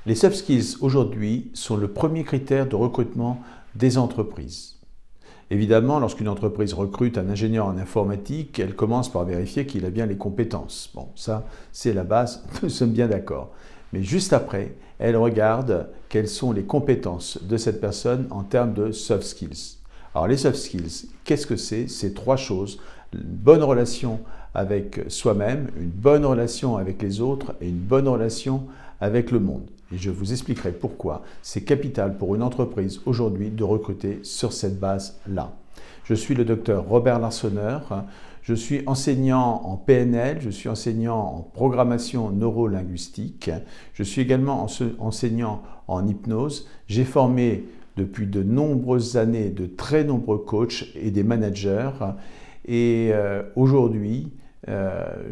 Les soft skills aujourd'hui sont le premier critère de recrutement des entreprises. Évidemment, lorsqu'une entreprise recrute un ingénieur en informatique, elle commence par vérifier qu'il a bien les compétences. Bon, ça, c'est la base, nous sommes bien d'accord. Mais juste après, elle regarde quelles sont les compétences de cette personne en termes de soft skills. Alors les soft skills, qu'est-ce que c'est? C'est trois choses. Une bonne relation avec soi-même, une bonne relation avec les autres et une bonne relation avec le monde. Et je vous expliquerai pourquoi c'est capital pour une entreprise aujourd'hui de recruter sur cette base-là. Je suis le docteur Robert Larsonneur, je suis enseignant en PNL, je suis enseignant en programmation neurolinguistique, je suis également enseignant en hypnose. J'ai formé depuis de nombreuses années de très nombreux coachs et des managers et aujourd'hui,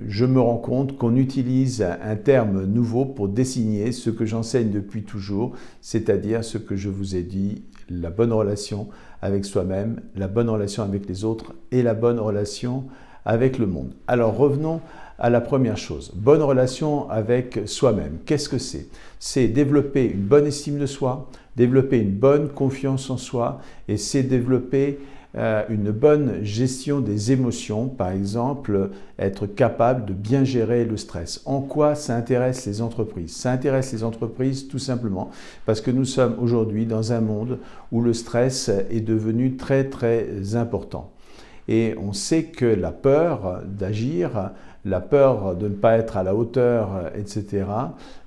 je me rends compte qu'on utilise un terme nouveau pour désigner ce que j'enseigne depuis toujours, c'est-à-dire ce que je vous ai dit, la bonne relation avec soi-même, la bonne relation avec les autres et la bonne relation avec le monde. Alors revenons à la première chose, bonne relation avec soi-même. Qu'est-ce que c'est? C'est développer une bonne estime de soi, développer une bonne confiance en soi et c'est développer une bonne gestion des émotions, par exemple, être capable de bien gérer le stress. En quoi ça intéresse les entreprises? Ça intéresse les entreprises tout simplement parce que nous sommes aujourd'hui dans un monde où le stress est devenu très très important. Et on sait que la peur d'agir, la peur de ne pas être à la hauteur, etc.,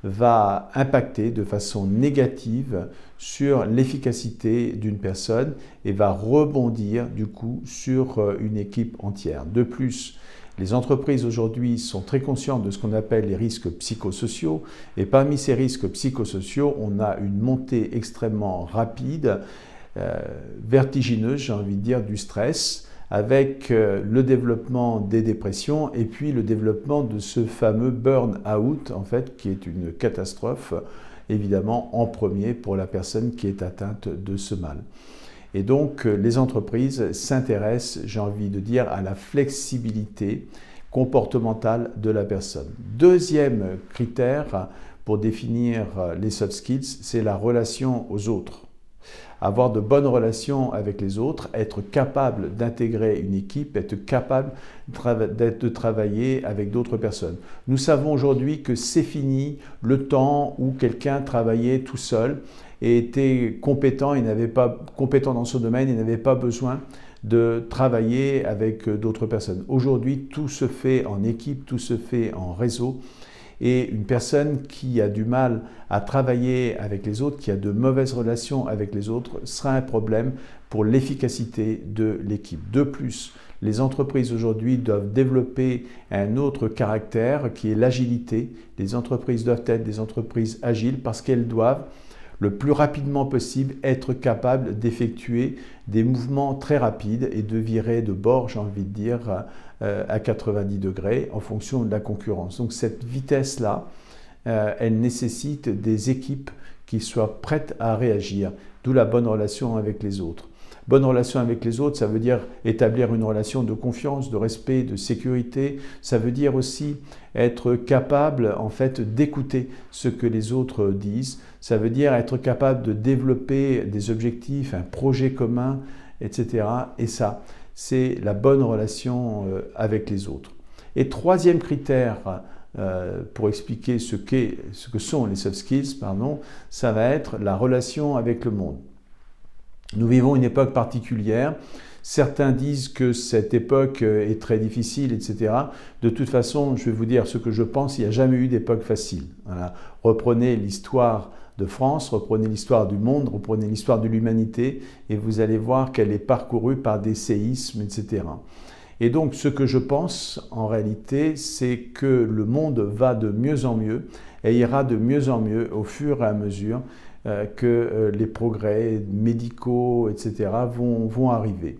va impacter de façon négative sur l'efficacité d'une personne et va rebondir du coup sur une équipe entière. De plus, les entreprises aujourd'hui sont très conscientes de ce qu'on appelle les risques psychosociaux et parmi ces risques psychosociaux, on a une montée extrêmement rapide, vertigineuse, j'ai envie de dire, du stress, avec le développement des dépressions et puis le développement de ce fameux burn-out, en fait, qui est une catastrophe, évidemment, en premier pour la personne qui est atteinte de ce mal. Et donc, les entreprises s'intéressent, j'ai envie de dire, à la flexibilité comportementale de la personne. Deuxième critère pour définir les soft skills, c'est la relation aux autres. Avoir de bonnes relations avec les autres, être capable d'intégrer une équipe, être capable de travailler avec d'autres personnes. Nous savons aujourd'hui que c'est fini le temps où quelqu'un travaillait tout seul et était compétent, il n'avait pas compétent dans son domaine, il n'avait pas besoin de travailler avec d'autres personnes. Aujourd'hui, tout se fait en équipe, tout se fait en réseau. Et une personne qui a du mal à travailler avec les autres, qui a de mauvaises relations avec les autres, sera un problème pour l'efficacité de l'équipe. De plus, les entreprises aujourd'hui doivent développer un autre caractère qui est l'agilité. Les entreprises doivent être des entreprises agiles parce qu'elles doivent le plus rapidement possible être capables d'effectuer des mouvements très rapides et de virer de bord, j'ai envie de dire, à 90 degrés en fonction de la concurrence. Donc cette vitesse-là, elle nécessite des équipes qui soient prêtes à réagir, d'où la bonne relation avec les autres. Bonne relation avec les autres, ça veut dire établir une relation de confiance, de respect, de sécurité. Ça veut dire aussi être capable en fait d'écouter ce que les autres disent. Ça veut dire être capable de développer des objectifs, un projet commun, etc. Et ça, c'est la bonne relation avec les autres. Et troisième critère pour expliquer ce que sont les soft skills, ça va être la relation avec le monde. Nous vivons une époque particulière. Certains disent que cette époque est très difficile, etc. De toute façon, je vais vous dire ce que je pense, il n'y a jamais eu d'époque facile. Voilà. Reprenez l'histoire de France, reprenez l'histoire du monde, reprenez l'histoire de l'humanité et vous allez voir qu'elle est parcourue par des séismes, etc. Et donc, ce que je pense, en réalité, c'est que le monde va de mieux en mieux et ira de mieux en mieux au fur et à mesure que les progrès médicaux, etc. vont arriver.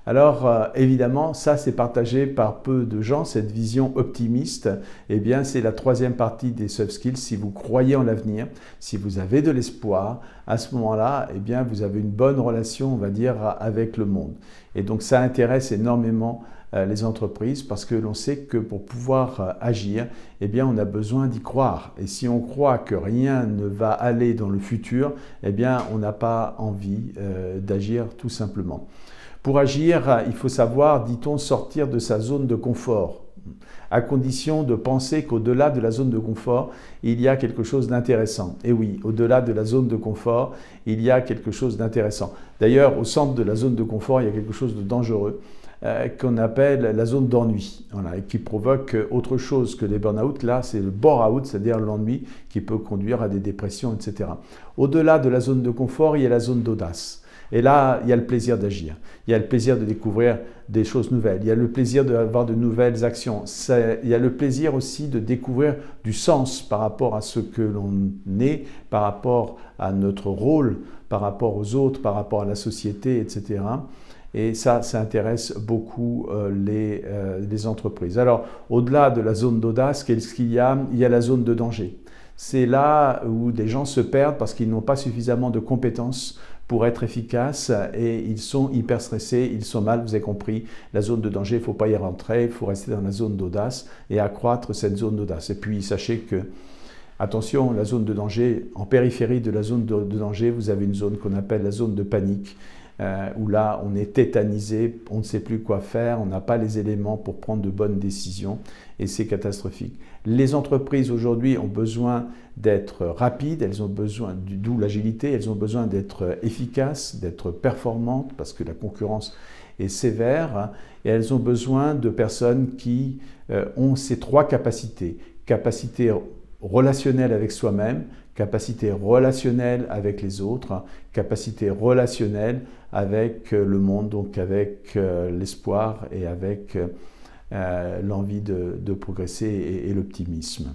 Alors, évidemment, ça, c'est partagé par peu de gens, cette vision optimiste. Eh bien, c'est la troisième partie des soft skills. Si vous croyez en l'avenir, si vous avez de l'espoir, à ce moment-là, eh bien, vous avez une bonne relation, on va dire, avec le monde. Et donc, ça intéresse énormément les entreprises parce que l'on sait que pour pouvoir agir, eh bien, on a besoin d'y croire. Et si on croit que rien ne va aller dans le futur, eh bien, on n'a pas envie d'agir tout simplement. Pour agir, il faut savoir, dit-on, sortir de sa zone de confort, à condition de penser qu'au-delà de la zone de confort, il y a quelque chose d'intéressant. Et oui, au-delà de la zone de confort, il y a quelque chose d'intéressant. D'ailleurs, au centre de la zone de confort, il y a quelque chose de dangereux qu'on appelle la zone d'ennui, voilà, et qui provoque autre chose que les burn-out. Là, c'est le bore-out, c'est-à-dire l'ennui qui peut conduire à des dépressions, etc. Au-delà de la zone de confort, il y a la zone d'audace. Et là, il y a le plaisir d'agir, il y a le plaisir de découvrir des choses nouvelles, il y a le plaisir d'avoir de nouvelles actions, il y a le plaisir aussi de découvrir du sens par rapport à ce que l'on est, par rapport à notre rôle, par rapport aux autres, par rapport à la société, etc. Et ça intéresse beaucoup les entreprises. Alors, au-delà de la zone d'audace, qu'est-ce qu'il y a? Il y a la zone de danger. C'est là où des gens se perdent parce qu'ils n'ont pas suffisamment de compétences pour être efficaces et ils sont hyper stressés, ils sont mal, vous avez compris, la zone de danger, il ne faut pas y rentrer, il faut rester dans la zone d'audace et accroître cette zone d'audace. Et puis sachez que, attention, la zone de danger, en périphérie de la zone de danger, vous avez une zone qu'on appelle la zone de panique, où là on est tétanisé, on ne sait plus quoi faire, on n'a pas les éléments pour prendre de bonnes décisions et c'est catastrophique. Les entreprises aujourd'hui ont besoin d'être rapides, elles ont besoin, d'où l'agilité, elles ont besoin d'être efficaces, d'être performantes parce que la concurrence est sévère et elles ont besoin de personnes qui ont ces trois capacités. Capacité relationnelle avec soi-même, capacité relationnelle avec les autres, capacité relationnelle avec le monde, donc avec l'espoir et avec l'envie de progresser et l'optimisme.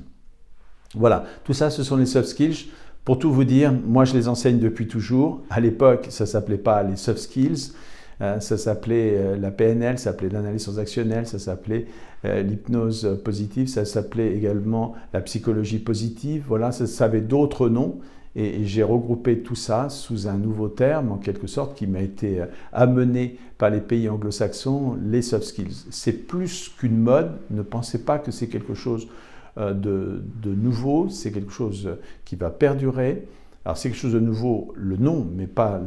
Voilà, tout ça, ce sont les soft skills. Pour tout vous dire, moi je les enseigne depuis toujours. À l'époque, ça ne s'appelait pas les soft skills, ça s'appelait la PNL, ça s'appelait l'analyse transactionnelle, ça s'appelait l'hypnose positive, ça s'appelait également la psychologie positive. Voilà, ça avait d'autres noms. Et j'ai regroupé tout ça sous un nouveau terme, en quelque sorte, qui m'a été amené par les pays anglo-saxons, les soft skills. C'est plus qu'une mode, ne pensez pas que c'est quelque chose de nouveau, c'est quelque chose qui va perdurer. Alors c'est quelque chose de nouveau, le nom, mais pas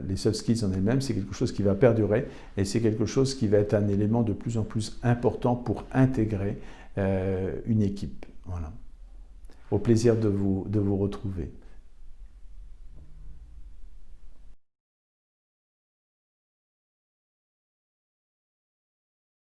les soft skills en elles-mêmes, c'est quelque chose qui va perdurer et c'est quelque chose qui va être un élément de plus en plus important pour intégrer une équipe. Voilà. Au plaisir de vous retrouver.